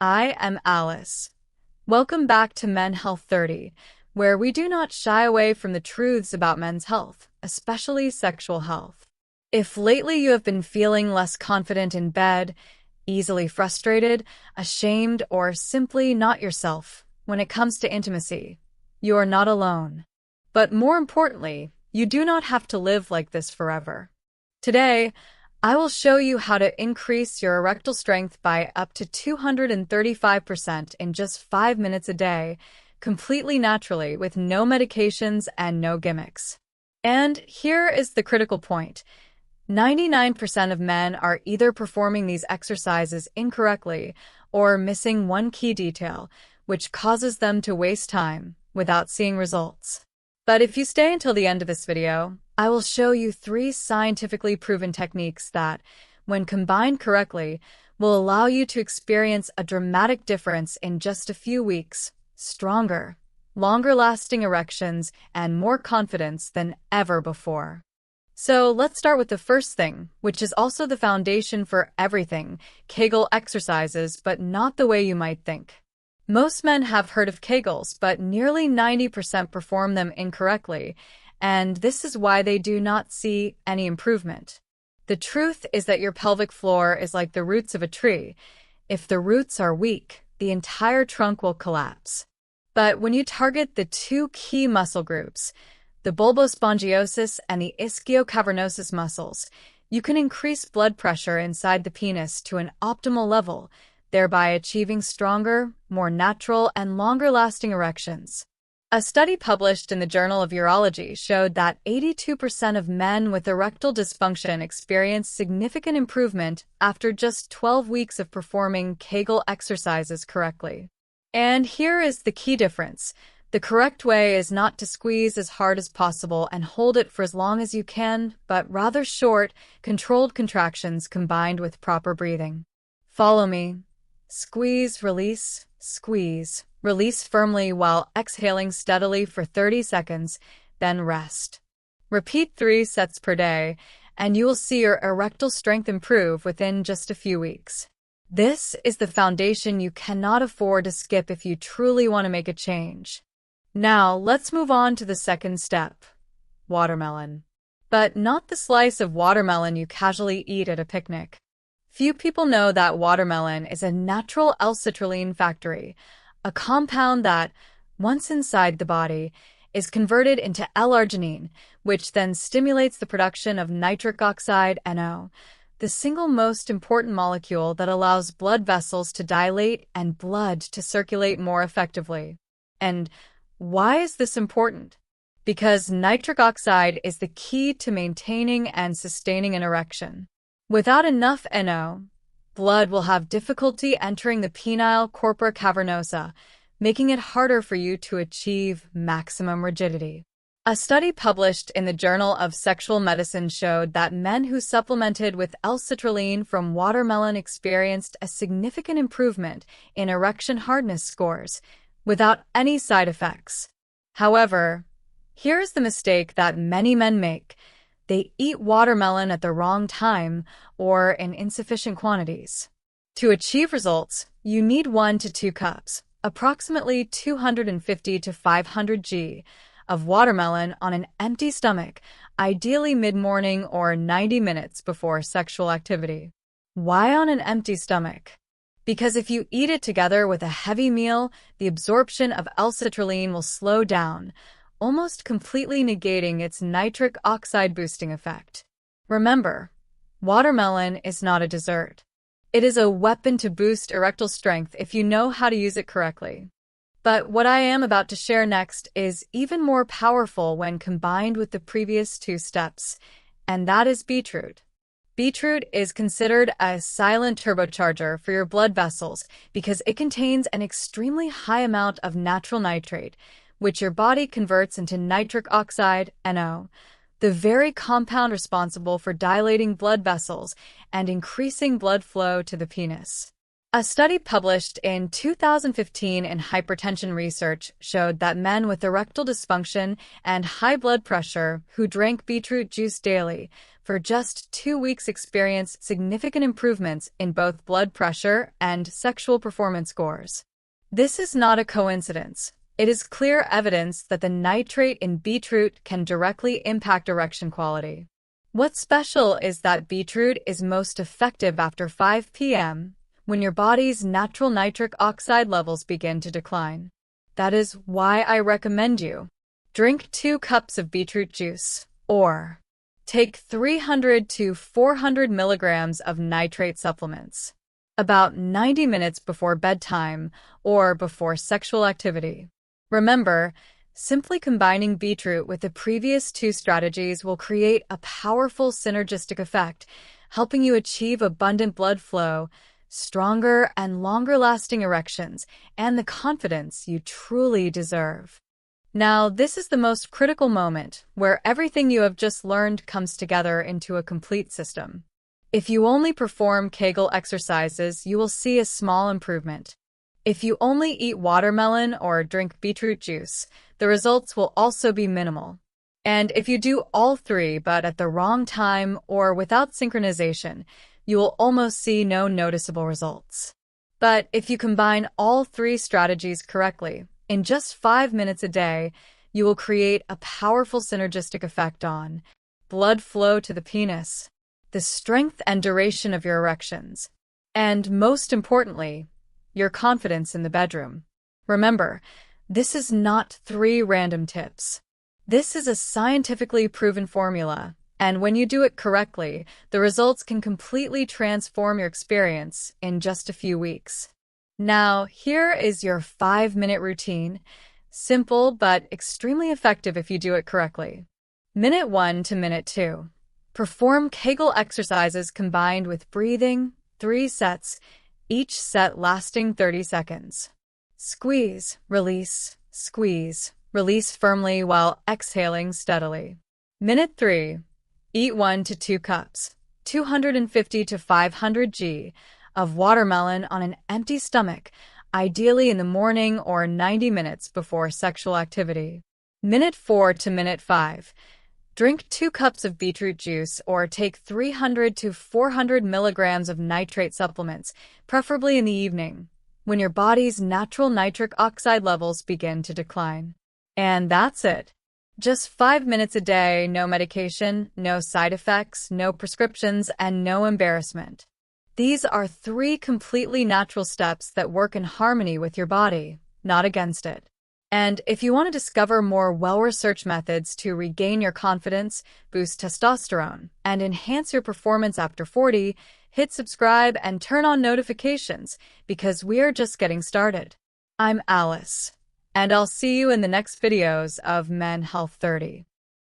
I am Alice. Welcome back to Men Health 30, where we do not shy away from the truths about men's health, especially sexual health. If lately you have been feeling less confident in bed, easily frustrated, ashamed, or simply not yourself when it comes to intimacy, you are not alone. But more importantly, you do not have to live like this forever. Today, I will show you how to increase your erectile strength by up to 235% in just 5 minutes a day, completely naturally with no medications and no gimmicks. And here is the critical point. 99% of men are either performing these exercises incorrectly or missing one key detail, which causes them to waste time without seeing results. But if you stay until the end of this video, I will show you 3 scientifically proven techniques that, when combined correctly, will allow you to experience a dramatic difference in just a few weeks, stronger, longer-lasting erections, and more confidence than ever before. So let's start with the first thing, which is also the foundation for everything, Kegel exercises, but not the way you might think. Most men have heard of Kegels, but nearly 90% perform them incorrectly, and this is why they do not see any improvement. The truth is that your pelvic floor is like the roots of a tree. If the roots are weak, the entire trunk will collapse. But when you target the 2 key muscle groups, the bulbospongiosus and the ischiocavernosus muscles, you can increase blood pressure inside the penis to an optimal level, thereby achieving stronger, more natural, and longer-lasting erections. A study published in the Journal of Urology showed that 82% of men with erectile dysfunction experienced significant improvement after just 12 weeks of performing Kegel exercises correctly. And here is the key difference. The correct way is not to squeeze as hard as possible and hold it for as long as you can, but rather short, controlled contractions combined with proper breathing. Follow me. Squeeze, release, squeeze. Release firmly while exhaling steadily for 30 seconds, then rest. Repeat 3 sets per day, and you will see your erectile strength improve within just a few weeks. This is the foundation you cannot afford to skip if you truly want to make a change. Now, let's move on to the second step, watermelon. But not the slice of watermelon you casually eat at a picnic. Few people know that watermelon is a natural L-citrulline factory, a compound that, once inside the body, is converted into L-arginine, which then stimulates the production of nitric oxide, NO, the single most important molecule that allows blood vessels to dilate and blood to circulate more effectively. And why is this important? Because nitric oxide is the key to maintaining and sustaining an erection. Without enough NO, blood will have difficulty entering the penile corpora cavernosa, making it harder for you to achieve maximum rigidity. A study published in the Journal of Sexual Medicine showed that men who supplemented with L-citrulline from watermelon experienced a significant improvement in erection hardness scores, without any side effects. However, here's the mistake that many men make. They eat watermelon at the wrong time or in insufficient quantities. To achieve results, you need 1 to 2 cups, approximately 250 to 500 g, of watermelon on an empty stomach, ideally mid-morning or 90 minutes before sexual activity. Why on an empty stomach? Because if you eat it together with a heavy meal, the absorption of L-citrulline will slow down, almost completely negating its nitric oxide boosting effect. Remember, watermelon is not a dessert. It is a weapon to boost erectile strength if you know how to use it correctly. But what I am about to share next is even more powerful when combined with the previous 2 steps, and that is beetroot. Beetroot is considered a silent turbocharger for your blood vessels because it contains an extremely high amount of natural nitrate, which your body converts into nitric oxide, NO, the very compound responsible for dilating blood vessels and increasing blood flow to the penis. A study published in 2015 in Hypertension Research showed that men with erectile dysfunction and high blood pressure who drank beetroot juice daily for just 2 weeks experienced significant improvements in both blood pressure and sexual performance scores. This is not a coincidence. It is clear evidence that the nitrate in beetroot can directly impact erection quality. What's special is that beetroot is most effective after 5 p.m., when your body's natural nitric oxide levels begin to decline. That is why I recommend you drink 2 cups of beetroot juice, or take 300 to 400 milligrams of nitrate supplements about 90 minutes before bedtime or before sexual activity. Remember, simply combining beetroot with the previous 2 strategies will create a powerful synergistic effect, helping you achieve abundant blood flow, stronger and longer-lasting erections, and the confidence you truly deserve. Now, this is the most critical moment, where everything you have just learned comes together into a complete system. If you only perform Kegel exercises, you will see a small improvement. If you only eat watermelon or drink beetroot juice, the results will also be minimal. And if you do all 3 but at the wrong time or without synchronization, you will almost see no noticeable results. But if you combine all 3 strategies correctly, in just 5 minutes a day, you will create a powerful synergistic effect on blood flow to the penis, the strength and duration of your erections, and most importantly, your confidence in the bedroom. Remember, this is not 3 random tips. This is a scientifically proven formula, and when you do it correctly, the results can completely transform your experience in just a few weeks. Now, here is your 5-minute routine. Simple but extremely effective if you do it correctly. Minute 1 to minute 2. Perform Kegel exercises combined with breathing, 3 sets, each set lasting 30 seconds. Squeeze, release firmly while exhaling steadily. Minute 3. Eat 1 to 2 cups, 250 to 500 g, of watermelon on an empty stomach, ideally in the morning or 90 minutes before sexual activity. Minute 4 to minute 5. Drink 2 cups of beetroot juice or take 300 to 400 milligrams of nitrate supplements, preferably in the evening, when your body's natural nitric oxide levels begin to decline. And that's it. Just 5 minutes a day, no medication, no side effects, no prescriptions, and no embarrassment. These are 3 completely natural steps that work in harmony with your body, not against it. And if you want to discover more well-researched methods to regain your confidence, boost testosterone, and enhance your performance after 40, hit subscribe and turn on notifications because we are just getting started. I'm Alice, and I'll see you in the next videos of Men Health 30.